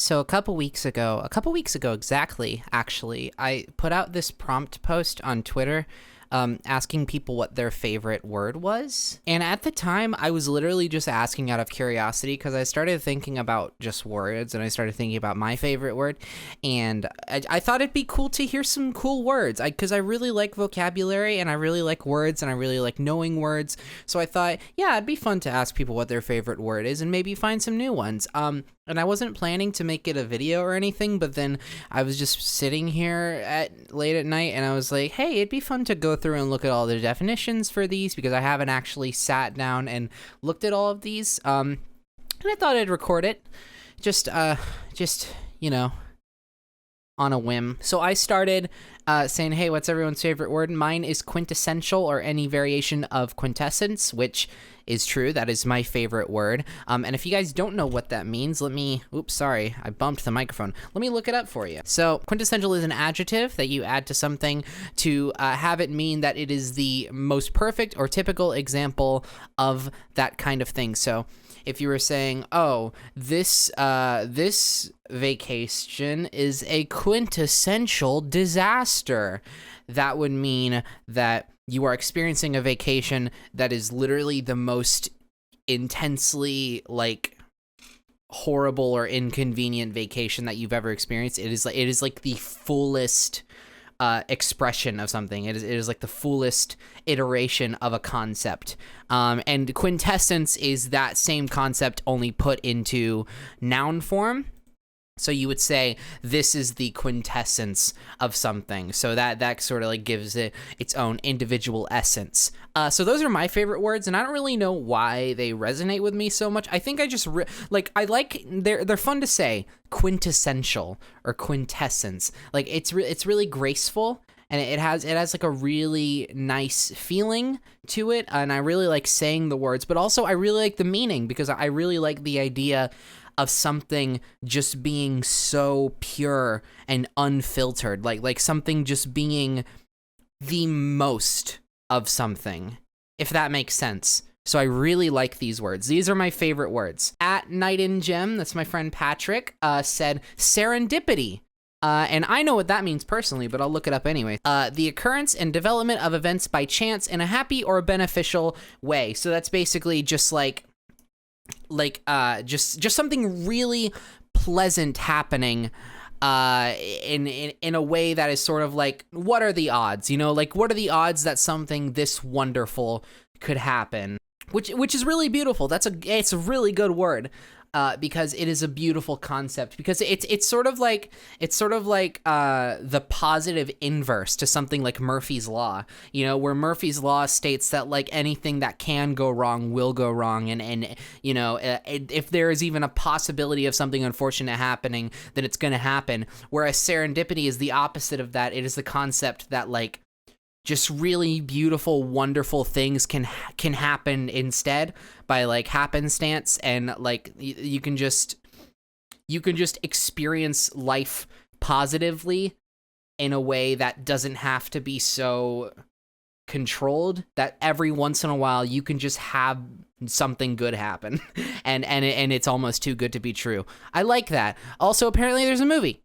So a couple weeks ago exactly, actually, I put out this prompt post on Twitter asking people what their favorite word was. And at the time, I was literally just asking out of curiosity because I started thinking about just words and I started thinking about my favorite word. And I thought it'd be cool to hear some cool words because I really like vocabulary and I really like words and I really like knowing words. So I thought, yeah, it'd be fun to ask people what their favorite word is and maybe find some new ones. And I wasn't planning to make it a video or anything, but then I was just sitting here late at night and I was like, hey, it'd be fun to go through and look at all the definitions for these because I haven't actually sat down and looked at all of these. And I thought I'd record it just, you know, on a whim. So I started saying, hey, what's everyone's favorite word? Mine is quintessential or any variation of quintessence, which is true. That is my favorite word. And if you guys don't know what that means, oops, sorry, I bumped the microphone. Let me look it up for you. So quintessential is an adjective that you add to something to have it mean that it is the most perfect or typical example of that kind of thing. So if you were saying, oh, this vacation is a quintessential disaster, that would mean that you are experiencing a vacation that is literally the most intensely, like, horrible or inconvenient vacation that you've ever experienced. It is like the fullest expression of something. It is like the fullest iteration of a concept. And quintessence is that same concept only put into noun form. So you would say this is the quintessence of something. So that sort of like gives it its own individual essence. So those are my favorite words, and I don't really know why they resonate with me so much. I think I just they're fun to say, quintessential or quintessence. Like it's really graceful. And it has like a really nice feeling to it, and I really like saying the words, but also I really like the meaning because I really like the idea of something just being so pure and unfiltered, like something just being the most of something, if that makes sense. So I really like these words. These are my favorite words. At Night in Gem, that's my friend Patrick, said serendipity. And I know what that means personally, but I'll look it up anyway. The occurrence and development of events by chance in a happy or beneficial way. So that's basically just just something really pleasant happening in a way that is sort of like, what are the odds? You know, like what are the odds that something this wonderful could happen? Which is really beautiful. It's a really good word. Because it is a beautiful concept, because it's sort of like the positive inverse to something like Murphy's Law, you know, where Murphy's Law states that like anything that can go wrong will go wrong, and you know, if there is even a possibility of something unfortunate happening, then it's going to happen. Whereas serendipity is the opposite of that. It is the concept that like just really beautiful, wonderful things can happen instead by like happenstance, and like you can just experience life positively in a way that doesn't have to be so controlled, that every once in a while you can just have something good happen and it's almost too good to be true. I like that. Also, apparently there's a movie.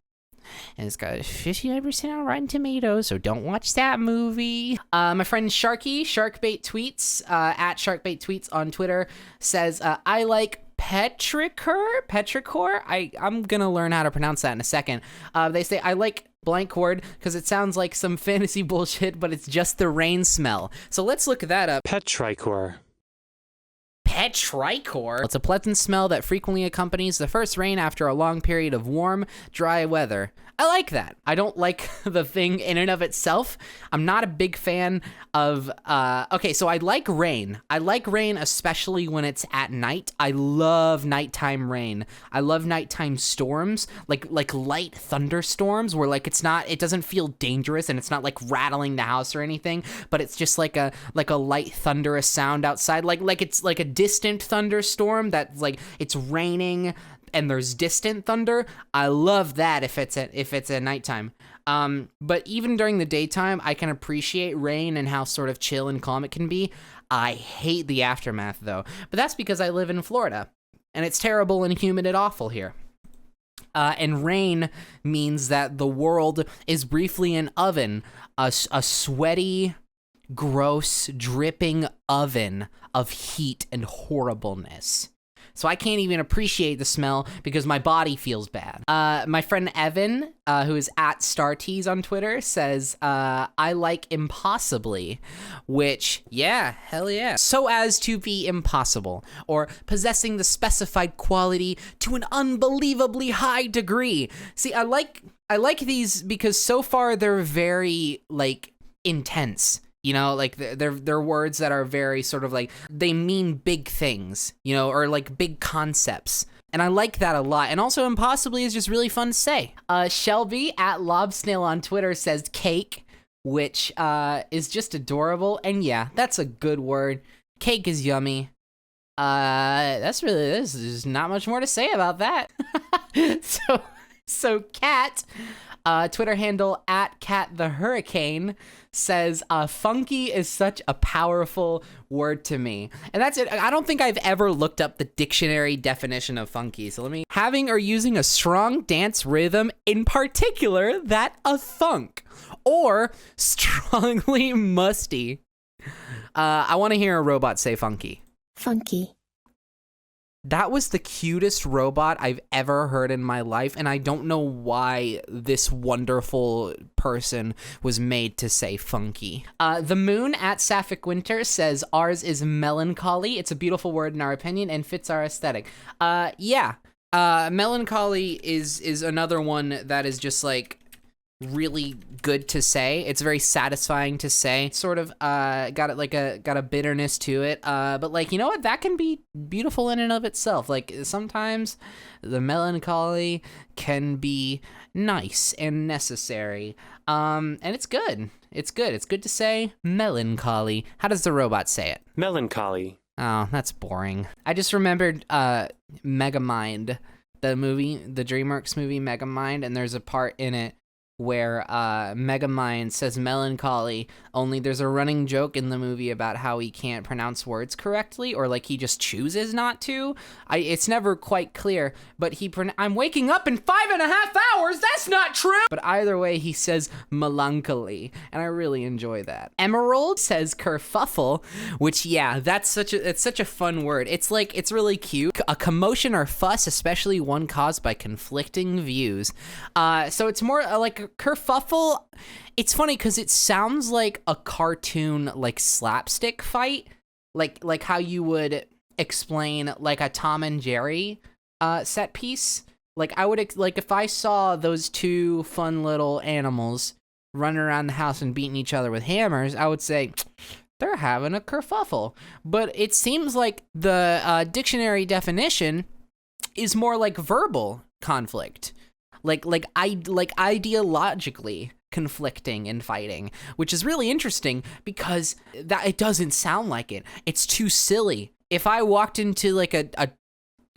And it's got 59% on Rotten Tomatoes, so don't watch that movie. My friend Sharkbait Tweets, at Sharkbait Tweets on Twitter, says, I like petrichor. I'm gonna learn how to pronounce that in a second. They say, I like blank word because it sounds like some fantasy bullshit, but it's just the rain smell. So let's look that up. Petrichor. Petrichor? It's a pleasant smell that frequently accompanies the first rain after a long period of warm, dry weather. I like that. I don't like the thing in and of itself. I'm not a big fan of, okay, so I like rain. I like rain especially when it's at night. I love nighttime rain. I love nighttime storms, like light thunderstorms where like it doesn't feel dangerous and it's not like rattling the house or anything, but it's just like a light thunderous sound outside. Like it's like a distant thunderstorm that's like it's raining and there's distant thunder. I love that if it's at nighttime. But even during the daytime, I can appreciate rain and how sort of chill and calm it can be. I hate the aftermath though, but that's because I live in Florida and it's terrible and humid and awful here. And rain means that the world is briefly an oven, a sweaty, gross, dripping oven of heat and horribleness. So I can't even appreciate the smell because my body feels bad. My friend Evan, who is at StarTease on Twitter, says, I like impossibly, which, yeah, hell yeah. So as to be impossible, or possessing the specified quality to an unbelievably high degree. See, I like these because so far they're very, like, intense. You know, like they're words that are very sort of like, they mean big things, you know, or like big concepts. And I like that a lot. And also impossibly is just really fun to say. Shelby at Lobsnail on Twitter says cake, which is just adorable. And yeah, that's a good word. Cake is yummy. There's not much more to say about that. So Kat, Twitter handle at Cat the Hurricane, says, funky is such a powerful word to me. And that's it. I don't think I've ever looked up the dictionary definition of funky. So having or using a strong dance rhythm, in particular that of thunk, or strongly musty. I want to hear a robot say funky. Funky. That was the cutest robot I've ever heard in my life, and I don't know why this wonderful person was made to say funky. The Moon at Sapphic Winter says, ours is melancholy. It's a beautiful word in our opinion and fits our aesthetic. Melancholy is another one that is just like really good to say. It's very satisfying to say. Sort of got a bitterness to it. But like, you know what? That can be beautiful in and of itself. Like sometimes the melancholy can be nice and necessary. And it's good. It's good. It's good to say melancholy. How does the robot say it? Melancholy. Oh, that's boring. I just remembered Megamind, the movie, the DreamWorks movie Megamind, and there's a part in it where Megamind says melancholy, only there's a running joke in the movie about how he can't pronounce words correctly, or like he just chooses not to. It's never quite clear, but I'm waking up in 5.5 hours, that's not true! But either way, he says melancholy, and I really enjoy that. Emerald says kerfuffle, which yeah, it's such a fun word. It's like, it's really cute. A commotion or fuss, especially one caused by conflicting views. So it's more like kerfuffle. It's funny because it sounds like a cartoon, like slapstick fight, like how you would explain like a Tom and Jerry set piece. Like I would like if I saw those two fun little animals running around the house and beating each other with hammers, I would say they're having a kerfuffle. But it seems like the dictionary definition is more like verbal conflict. Like ideologically conflicting and fighting, which is really interesting because that it doesn't sound like it. It's too silly. If I walked into like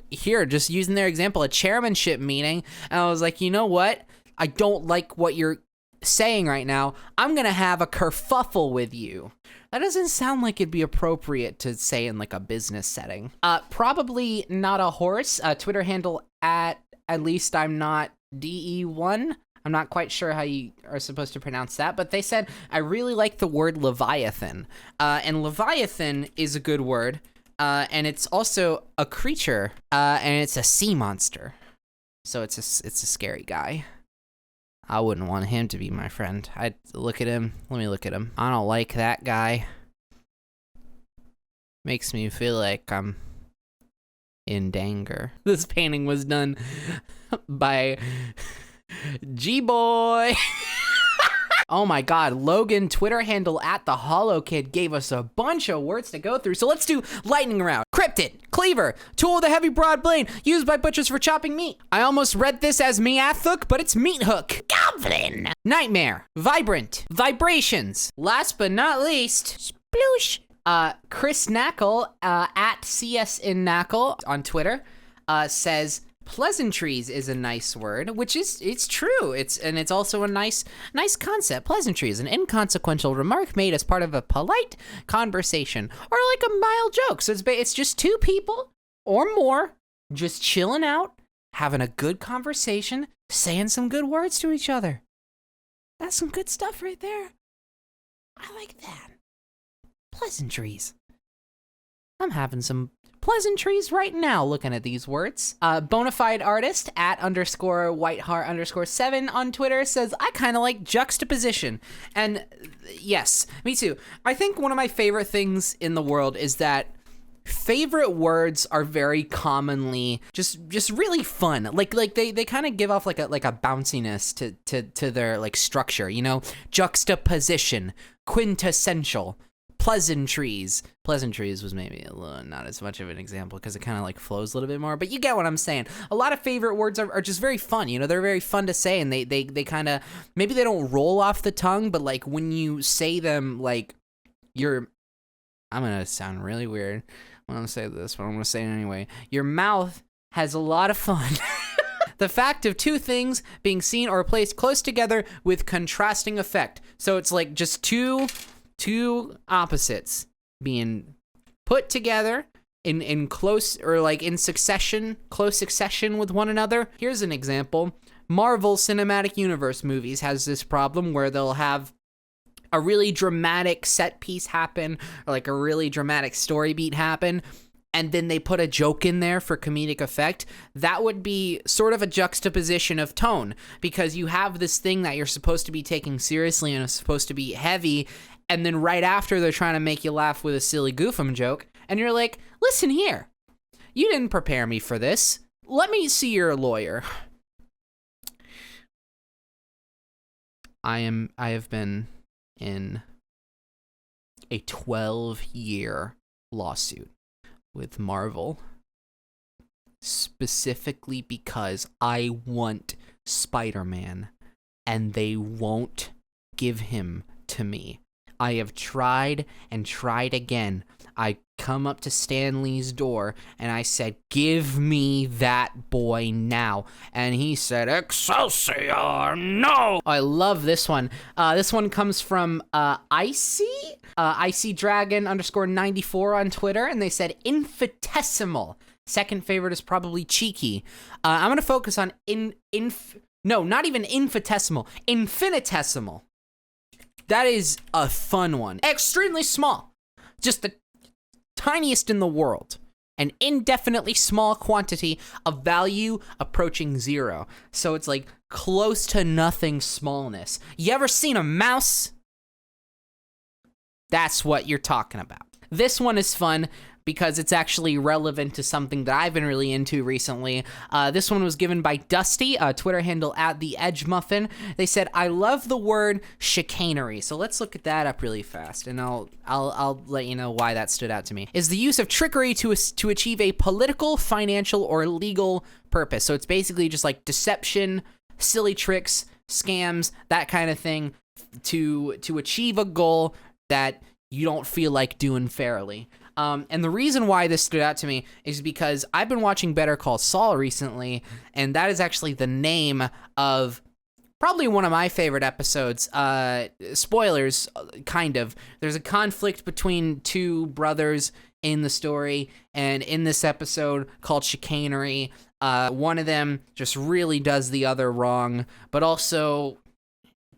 here, just using their example, a chairmanship meeting, and I was like, you know what? I don't like what you're saying right now. I'm gonna have a kerfuffle with you. That doesn't sound like it'd be appropriate to say in like a business setting. Probably not a horse. Twitter handle at least I'm not DE1. I'm not quite sure how you are supposed to pronounce that, but they said, I really like the word leviathan. And leviathan is a good word, and it's also a creature, and it's a sea monster. So it's a scary guy. I wouldn't want him to be my friend. I'd look at him. Let me look at him. I don't like that guy. Makes me feel like I'm in danger. This painting was done by G-Boy. Oh my god, Logan, Twitter handle at the Hollow Kid, gave us a bunch of words to go through, so let's do lightning round. Cryptid, cleaver, tool with a heavy broad blade, used by butchers for chopping meat. I almost read this as meathhook, but it's meat hook. Goblin, nightmare, vibrant, vibrations. Last but not least, sploosh. Chris Knackle, at CS in Knackle on Twitter, says pleasantries is a nice word, which it's true. It's also a nice concept. Pleasantry is an inconsequential remark made as part of a polite conversation or like a mild joke. So it's just two people or more just chilling out, having a good conversation, saying some good words to each other. That's some good stuff right there. I like that. Pleasantries. I'm having some pleasantries right now looking at these words. Bonafide artist at _whiteheart_7 on Twitter says, I kind of like juxtaposition. And yes, me too. I think one of my favorite things in the world is that favorite words are very commonly just really fun. Like they kind of give off like a bounciness to their like structure, you know? Juxtaposition, quintessential, pleasantries. Pleasantries was maybe a little not as much of an example because it kind of like flows a little bit more, but you get what I'm saying. A lot of favorite words are just very fun, you know? They're very fun to say, and they kind of, maybe they don't roll off the tongue, but like when you say them, like I'm gonna sound really weird when I'm gonna say this, but I'm gonna say it anyway. Your mouth has a lot of fun. The fact of two things being seen or placed close together with contrasting effect. So it's like just two opposites being put together in close or like in succession, close succession with one another. Here's an example. Marvel Cinematic Universe movies has this problem where they'll have a really dramatic set piece happen, or like a really dramatic story beat happen, and then they put a joke in there for comedic effect. That would be sort of a juxtaposition of tone, because you have this thing that you're supposed to be taking seriously and is supposed to be heavy, and then right after they're trying to make you laugh with a silly goofum joke, and you're like, listen here, you didn't prepare me for this. Let me see your lawyer. I have been in a 12-year lawsuit with Marvel, specifically because I want Spider-Man and they won't give him to me. I have tried and tried again. I come up to Stan Lee's door and I said, give me that boy now. And he said, Excelsior, no! I love this one. This one comes from Icy Dragon _94 on Twitter, and they said infinitesimal. Second favorite is probably cheeky. I'm gonna focus on not even infinitesimal, infinitesimal. That is a fun one. Extremely small. Just the tiniest in the world. An indefinitely small quantity of value approaching zero. So it's like close to nothing smallness. You ever seen a mouse? That's what you're talking about. This one is fun because it's actually relevant to something that I've been really into recently. This one was given by Dusty, Twitter handle at the Edge Muffin. They said, I love the word chicanery. So let's look at that up really fast, and I'll let you know why that stood out to me. Is the use of trickery to achieve a political, financial, or legal purpose. So it's basically just like deception, silly tricks, scams, that kind of thing to achieve a goal that you don't feel like doing fairly. And the reason why this stood out to me is because I've been watching Better Call Saul recently, and that is actually the name of probably one of my favorite episodes. Spoilers, kind of. There's a conflict between two brothers in the story, and in this episode called Chicanery, one of them just really does the other wrong, but also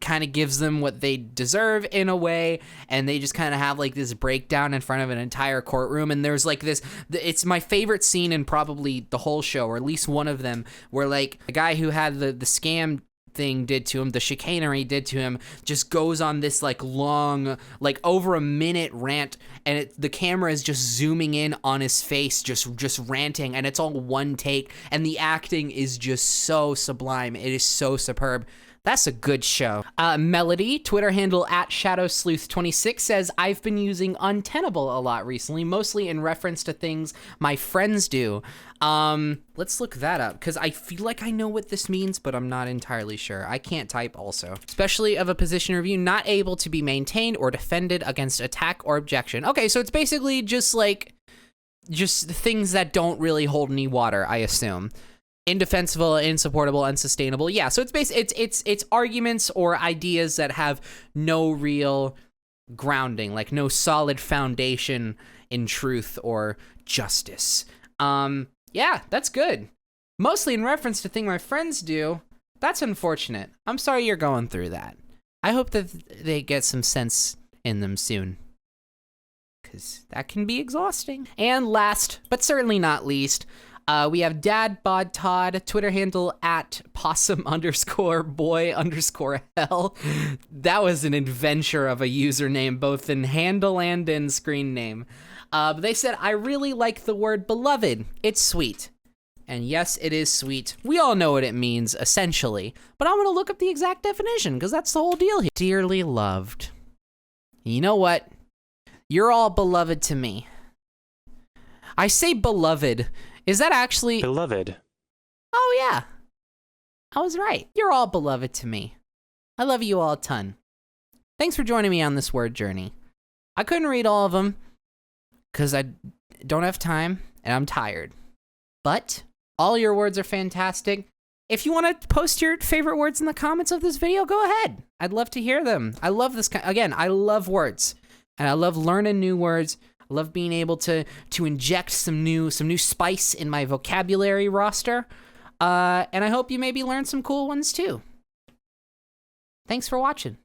kind of gives them what they deserve in a way, and they just kind of have like this breakdown in front of an entire courtroom. And there's like this, it's my favorite scene in probably the whole show, or at least one of them, where like the guy who had the scam thing did to him, the chicanery did to him, just goes on this like long, like over a minute rant, and the camera is just zooming in on his face, just ranting, and it's all one take, and the acting is just so sublime. It is so superb. That's a good show. Melody, Twitter handle at ShadowSleuth26, says, I've been using untenable a lot recently, mostly in reference to things my friends do. Let's look that up, because I feel like I know what this means, but I'm not entirely sure. I can't type also. Especially of a position review not able to be maintained or defended against attack or objection. Okay, so it's basically just things that don't really hold any water, I assume. Indefensible, insupportable, unsustainable. Yeah, so it's arguments or ideas that have no real grounding, like no solid foundation in truth or justice. Yeah, that's good. mostly in reference to thing my friends do. That's unfortunate. I'm sorry you're going through that. I hope that they get some sense in them soon, because that can be exhausting. And last, but certainly not least, we have Dad Bod Todd, Twitter handle at possum_boy_hell. That was an adventure of a username, both in handle and in screen name. They said, I really like the word beloved. It's sweet. And yes, it is sweet. We all know what it means, essentially. But I'm going to look up the exact definition, because that's the whole deal here. Dearly loved. You know what? You're all beloved to me. I say beloved. Is that actually... Beloved. Oh, yeah. I was right. You're all beloved to me. I love you all a ton. Thanks for joining me on this word journey. I couldn't read all of them, because I don't have time, and I'm tired. But all your words are fantastic. If you want to post your favorite words in the comments of this video, go ahead. I'd love to hear them. I love this again, I love words. And I love learning new words. I love being able to inject some new spice in my vocabulary roster. And I hope you maybe learn some cool ones too. Thanks for watching.